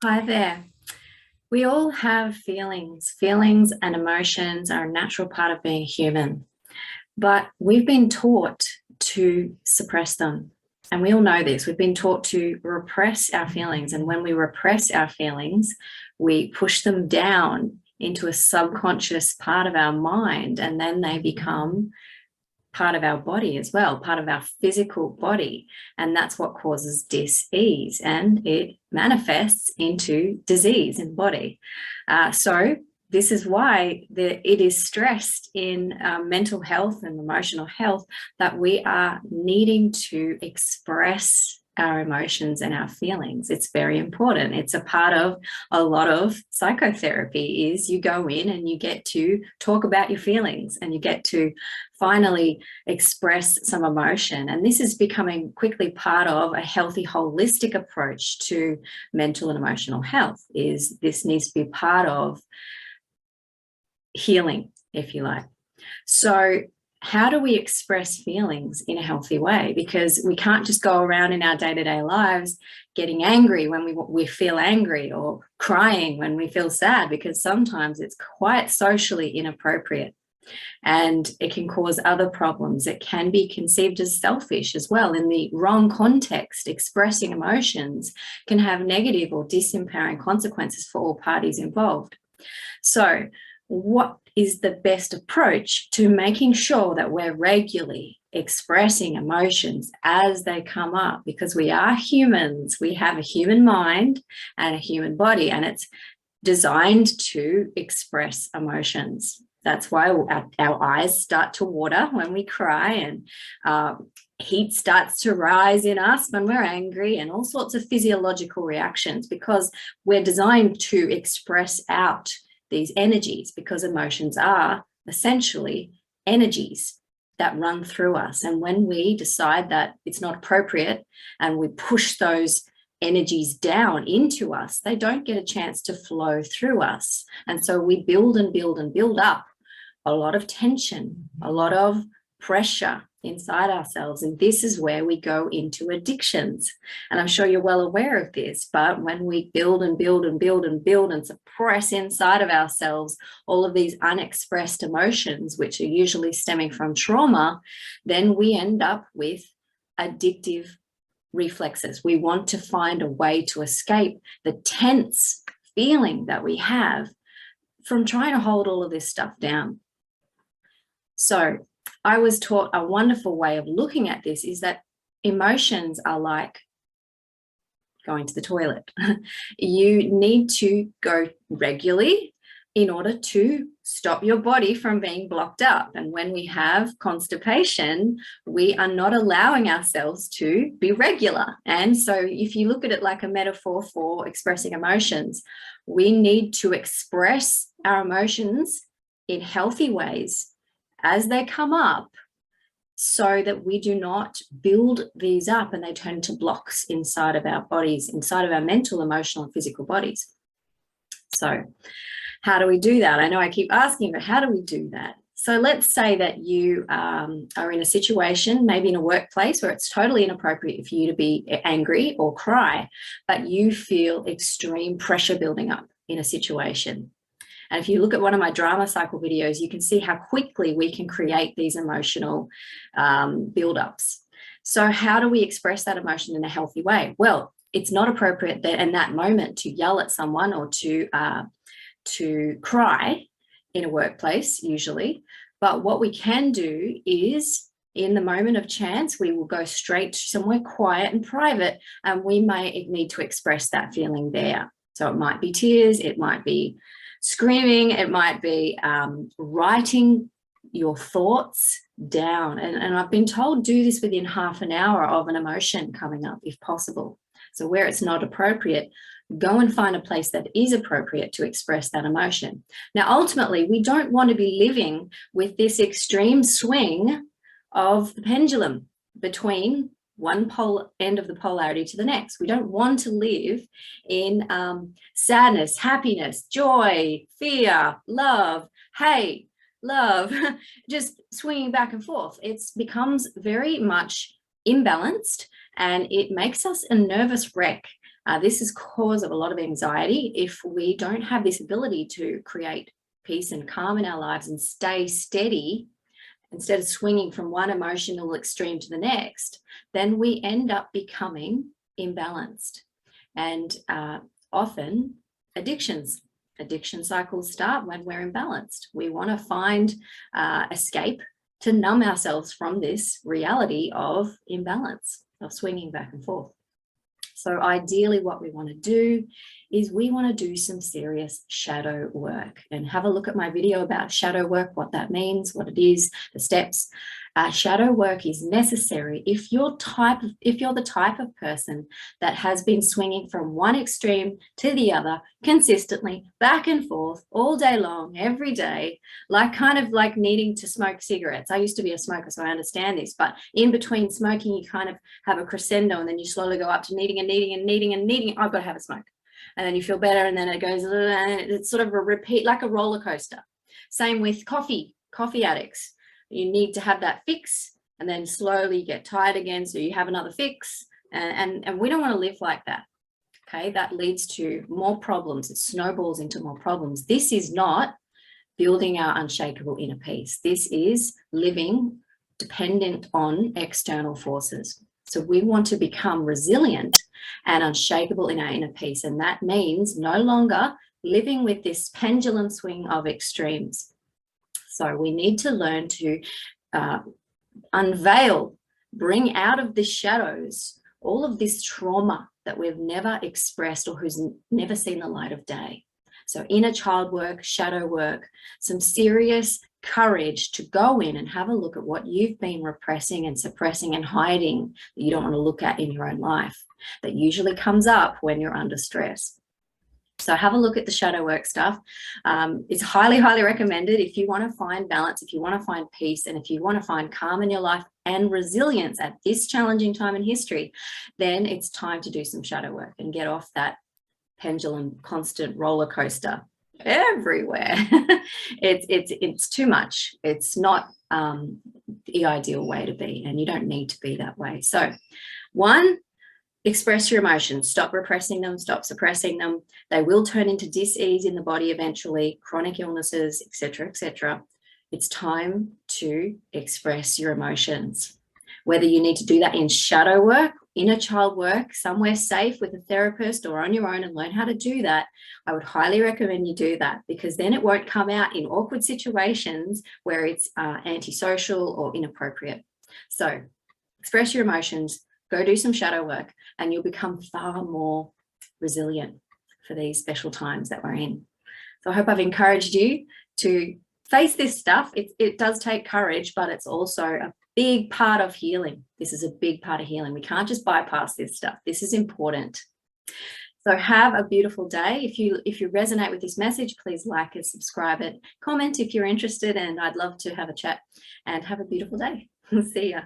Hi there. We all have feelings. Feelings and emotions are a natural part of being human, but we've been taught to suppress them. And we all know this. We've been taught to repress our feelings. And when we repress our feelings, we push them down into a subconscious part of our mind, and then they become part of our body as well, part of our physical body. And that's what causes dis-ease, and it manifests into disease in the body. So this is why it is stressed in mental health and emotional health that we are needing to express our emotions and our feelings. It's very important. It's a part of a lot of psychotherapy is you go in and you get to talk about your feelings and you get to finally express some emotion. And this is becoming quickly part of a healthy, holistic approach to mental and emotional health. Is this needs to be part of healing, if you like. So how do we express feelings in a healthy way? Because we can't just go around in our day-to-day lives getting angry when we feel angry, or crying when we feel sad, because sometimes it's quite socially inappropriate and it can cause other problems. It can be conceived as selfish as well. In the wrong context, expressing emotions can have negative or disempowering consequences for all parties involved. So what is the best approach to making sure that we're regularly expressing emotions as they come up? Because we are humans, we have a human mind and a human body, and it's designed to express emotions. That's why our eyes start to water when we cry, and heat starts to rise in us when we're angry, and all sorts of physiological reactions, because we're designed to express out these energies, because emotions are essentially energies that run through us. And when we decide that it's not appropriate and we push those energies down into us, they don't get a chance to flow through us. And so we build and build and build up a lot of tension, a lot of pressure inside ourselves. And this is where we go into addictions. And I'm sure you're well aware of this, but when we build and build and build and build and suppress inside of ourselves all of these unexpressed emotions, which are usually stemming from trauma, then we end up with addictive reflexes. We want to find a way to escape the tense feeling that we have from trying to hold all of this stuff down. So I was taught a wonderful way of looking at this is that emotions are like going to the toilet. You need to go regularly in order to stop your body from being blocked up. And when we have constipation, we are not allowing ourselves to be regular. And so if you look at it like a metaphor for expressing emotions, we need to express our emotions in healthy ways as they come up, so that we do not build these up and they turn into blocks inside of our bodies, inside of our mental, emotional, and physical bodies. So how do we do that? I know I keep asking, but how do we do that? So let's say that you are in a situation, maybe in a workplace, where it's totally inappropriate for you to be angry or cry, but you feel extreme pressure building up in a situation. And if you look at one of my drama cycle videos, you can see how quickly we can create these emotional buildups. So how do we express that emotion in a healthy way? Well, it's not appropriate that in that moment to yell at someone or to cry in a workplace usually. But what we can do is, in the moment of chance, we will go straight to somewhere quiet and private, and we may need to express that feeling there. So it might be tears, it might be screaming, it might be writing your thoughts down. And I've been told do this within half an hour of an emotion coming up, if possible. So where it's not appropriate, go and find a place that is appropriate to express that emotion. Now, ultimately, we don't want to be living with this extreme swing of the pendulum between one end of the polarity to the next. We don't want to live in sadness, happiness, joy, fear, love, hate, love, just swinging back and forth. It becomes very much imbalanced, and it makes us a nervous wreck. This is cause of a lot of anxiety if we don't have this ability to create peace and calm in our lives and stay steady instead of swinging from one emotional extreme to the next. Then we end up becoming imbalanced, and often addiction cycles start when we're imbalanced. We want to find escape to numb ourselves from this reality of imbalance, of swinging back and forth. So ideally what we want to do is we want to do some serious shadow work, and have a look at my video about shadow work, what that means, what it is, the steps. Shadow work is necessary if you're the type of person that has been swinging from one extreme to the other consistently, back and forth, all day long, every day, kind of like needing to smoke cigarettes. I used to be a smoker, so I understand this, but in between smoking, you kind of have a crescendo, and then you slowly go up to needing and needing and needing and needing. I've got to have a smoke. And then you feel better, and then it goes, and it's sort of a repeat, like a roller coaster. Same with coffee addicts. You need to have that fix, and then slowly you get tired again, so you have another fix, and we don't want to live like that. Okay, that leads to more problems. It snowballs into more problems. This is not building our unshakable inner peace. This is living dependent on external forces. So we want to become resilient and unshakable in our inner peace, and that means no longer living with this pendulum swing of extremes. So we need to learn to unveil, bring out of the shadows all of this trauma that we've never expressed or who's never seen the light of day. So inner child work, shadow work, some serious courage to go in and have a look at what you've been repressing and suppressing and hiding that you don't want to look at in your own life, that usually comes up when you're under stress. So have a look at the shadow work stuff. It's highly, highly recommended if you want to find balance, if you want to find peace, and if you want to find calm in your life and resilience at this challenging time in history, then it's time to do some shadow work and get off that pendulum, constant roller coaster everywhere. It's too much. It's not the ideal way to be, and you don't need to be that way. So one, express your emotions. Stop repressing them, stop suppressing them. They will turn into dis-ease in the body eventually, chronic illnesses, etc., etc. It's time to express your emotions. Whether you need to do that in shadow work, inner child work, somewhere safe with a therapist or on your own and learn how to do that, I would highly recommend you do that, because then it won't come out in awkward situations where it's antisocial or inappropriate. So express your emotions, go do some shadow work, and you'll become far more resilient for these special times that we're in. So I hope I've encouraged you to face this stuff. It does take courage, but it's also a big part of healing. This is a big part of healing. We can't just bypass this stuff. This is important. So have a beautiful day. If you resonate with this message, please like it, subscribe it, comment if you're interested, and I'd love to have a chat, and have a beautiful day. See ya.